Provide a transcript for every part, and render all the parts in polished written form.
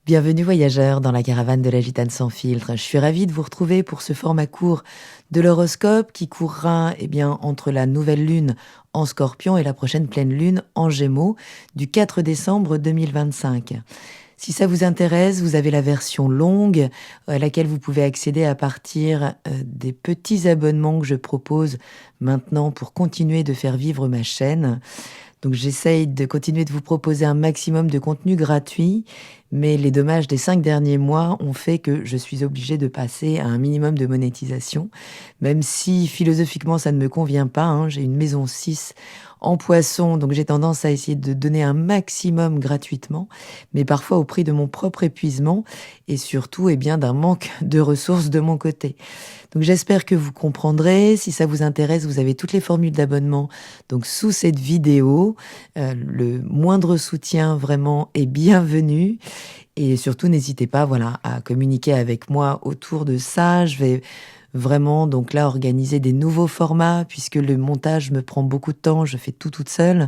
Bienvenue voyageurs dans la caravane de la Gitane sans filtre. Je suis ravie de vous retrouver pour ce format court de l'horoscope qui courra entre la nouvelle lune en Scorpion et la prochaine pleine lune en Gémeaux du 4 décembre 2025. Si ça vous intéresse, vous avez la version longue à laquelle vous pouvez accéder à partir des petits abonnements que je propose maintenant pour continuer de faire vivre ma chaîne. Donc j'essaye de continuer de vous proposer un maximum de contenu gratuit, mais les dommages des 5 derniers mois ont fait que je suis obligée de passer à un minimum de monétisation, même si philosophiquement ça ne me convient pas, hein. J'ai une maison 6 en Poisson, donc j'ai tendance à essayer de donner un maximum gratuitement, mais parfois au prix de mon propre épuisement et surtout d'un manque de ressources de mon côté. Donc j'espère que vous comprendrez. Si ça vous intéresse, vous avez toutes les formules d'abonnement donc sous cette vidéo. Le moindre soutien vraiment est bienvenu. Et surtout, n'hésitez pas à communiquer avec moi autour de ça. Je vais vraiment donc là organiser des nouveaux formats puisque le montage me prend beaucoup de temps. Je fais tout toute seule.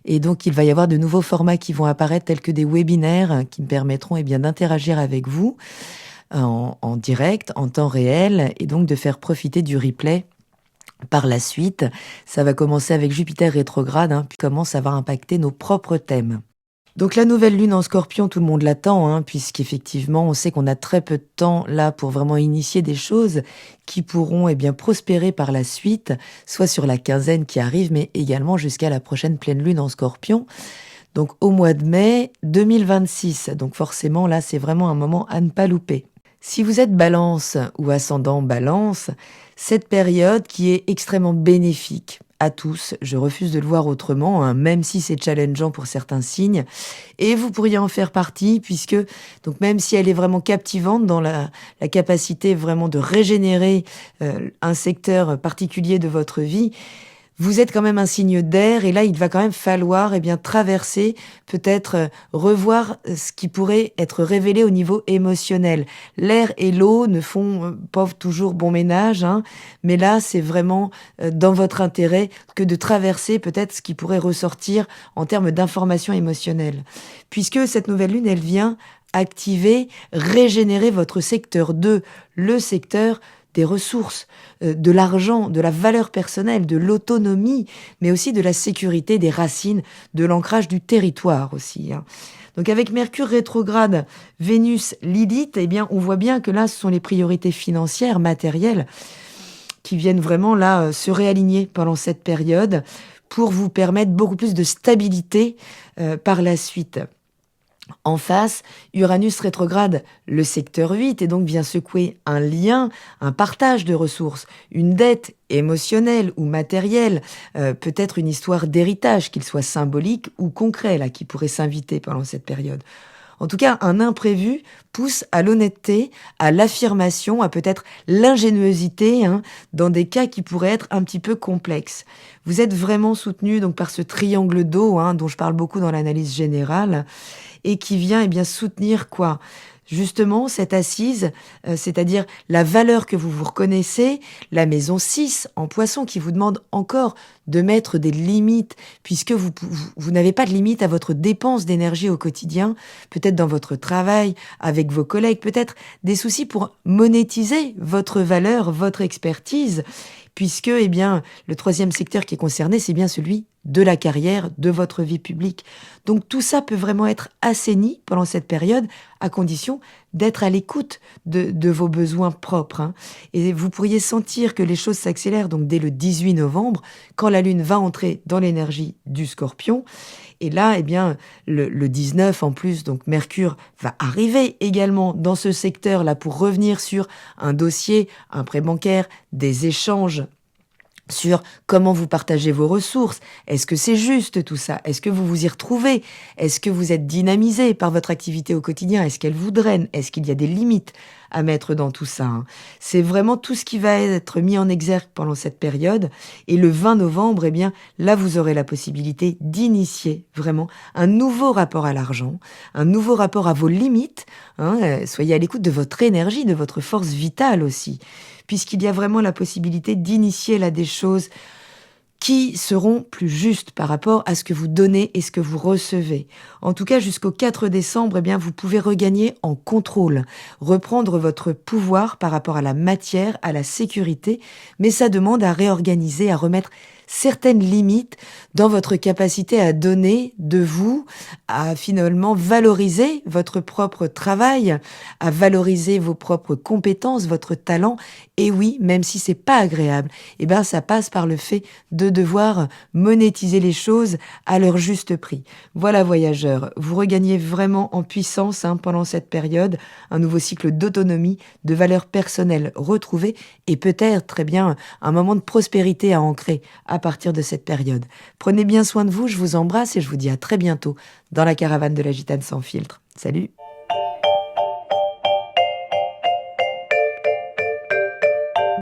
Et donc, il va y avoir de nouveaux formats qui vont apparaître tels que des webinaires qui me permettront d'interagir avec vous en direct, en temps réel, et donc de faire profiter du replay par la suite. Ça va commencer avec Jupiter rétrograde, puis comment ça va impacter nos propres thèmes. Donc la nouvelle lune en Scorpion, tout le monde l'attend, puisqu'effectivement, on sait qu'on a très peu de temps là pour vraiment initier des choses qui pourront prospérer par la suite, soit sur la quinzaine qui arrive, mais également jusqu'à la prochaine pleine lune en Scorpion. Donc au mois de mai 2026. Donc forcément, là, c'est vraiment un moment à ne pas louper. Si vous êtes Balance ou ascendant Balance, cette période qui est extrêmement bénéfique à tous, je refuse de le voir autrement, même si c'est challengeant pour certains signes, et vous pourriez en faire partie puisque, donc même si elle est vraiment captivante dans la capacité vraiment de régénérer un secteur particulier de votre vie, vous êtes quand même un signe d'air et là, il va quand même falloir traverser, peut-être revoir ce qui pourrait être révélé au niveau émotionnel. L'air et l'eau ne font pas toujours bon ménage, mais là, c'est vraiment dans votre intérêt que de traverser peut-être ce qui pourrait ressortir en termes d'information émotionnelle. Puisque cette nouvelle lune, elle vient activer, régénérer votre secteur 2, le secteur des ressources, de l'argent, de la valeur personnelle, de l'autonomie, mais aussi de la sécurité des racines, de l'ancrage du territoire aussi. Donc avec Mercure rétrograde, Vénus, Lilith, on voit bien que là, ce sont les priorités financières, matérielles, qui viennent vraiment là se réaligner pendant cette période pour vous permettre beaucoup plus de stabilité par la suite. En face, Uranus rétrograde le secteur 8 et donc vient secouer un lien, un partage de ressources, une dette émotionnelle ou matérielle, peut-être une histoire d'héritage, qu'il soit symbolique ou concret, là, qui pourrait s'inviter pendant cette période. En tout cas, un imprévu pousse à l'honnêteté, à l'affirmation, à peut-être l'ingéniosité, dans des cas qui pourraient être un petit peu complexes. Vous êtes vraiment soutenu donc par ce triangle d'eau, dont je parle beaucoup dans l'analyse générale, et qui vient soutenir quoi ? Justement, cette assise, c'est-à-dire la valeur que vous reconnaissez, la maison 6 en Poisson qui vous demande encore de mettre des limites, puisque vous n'avez pas de limite à votre dépense d'énergie au quotidien, peut-être dans votre travail, avec vos collègues, peut-être des soucis pour monétiser votre valeur, votre expertise, puisque le troisième secteur qui est concerné, c'est bien celui de la carrière, de votre vie publique. Donc tout ça peut vraiment être assaini pendant cette période, à condition d'être à l'écoute de vos besoins propres. Et vous pourriez sentir que les choses s'accélèrent donc dès le 18 novembre, quand la Lune va entrer dans l'énergie du Scorpion. Et là, le 19 en plus, donc Mercure va arriver également dans ce secteur-là pour revenir sur un dossier, un prêt bancaire, des échanges, sur comment vous partagez vos ressources. Est-ce que c'est juste tout ça ? Est-ce que vous vous y retrouvez ? Est-ce que vous êtes dynamisé par votre activité au quotidien ? Est-ce qu'elle vous draine ? Est-ce qu'il y a des limites à mettre dans tout ça ? C'est vraiment tout ce qui va être mis en exergue pendant cette période. Et le 20 novembre, là, vous aurez la possibilité d'initier vraiment un nouveau rapport à l'argent, un nouveau rapport à vos limites. Soyez à l'écoute de votre énergie, de votre force vitale aussi, puisqu'il y a vraiment la possibilité d'initier là des choses qui seront plus justes par rapport à ce que vous donnez et ce que vous recevez. En tout cas, jusqu'au 4 décembre, eh bien, vous pouvez regagner en contrôle, reprendre votre pouvoir par rapport à la matière, à la sécurité, mais ça demande à réorganiser, à remettre certaines limites dans votre capacité à donner de vous, à finalement valoriser votre propre travail, à valoriser vos propres compétences, votre talent. Et oui, même si c'est pas agréable, eh ben ça passe par le fait de devoir monétiser les choses à leur juste prix. Voilà, voyageurs, vous regagnez vraiment en puissance pendant cette période, un nouveau cycle d'autonomie, de valeurs personnelles retrouvées et peut-être très bien un moment de prospérité à ancrer à partir de cette période. Prenez bien soin de vous, je vous embrasse et je vous dis à très bientôt dans la caravane de la Gitane sans filtre. Salut!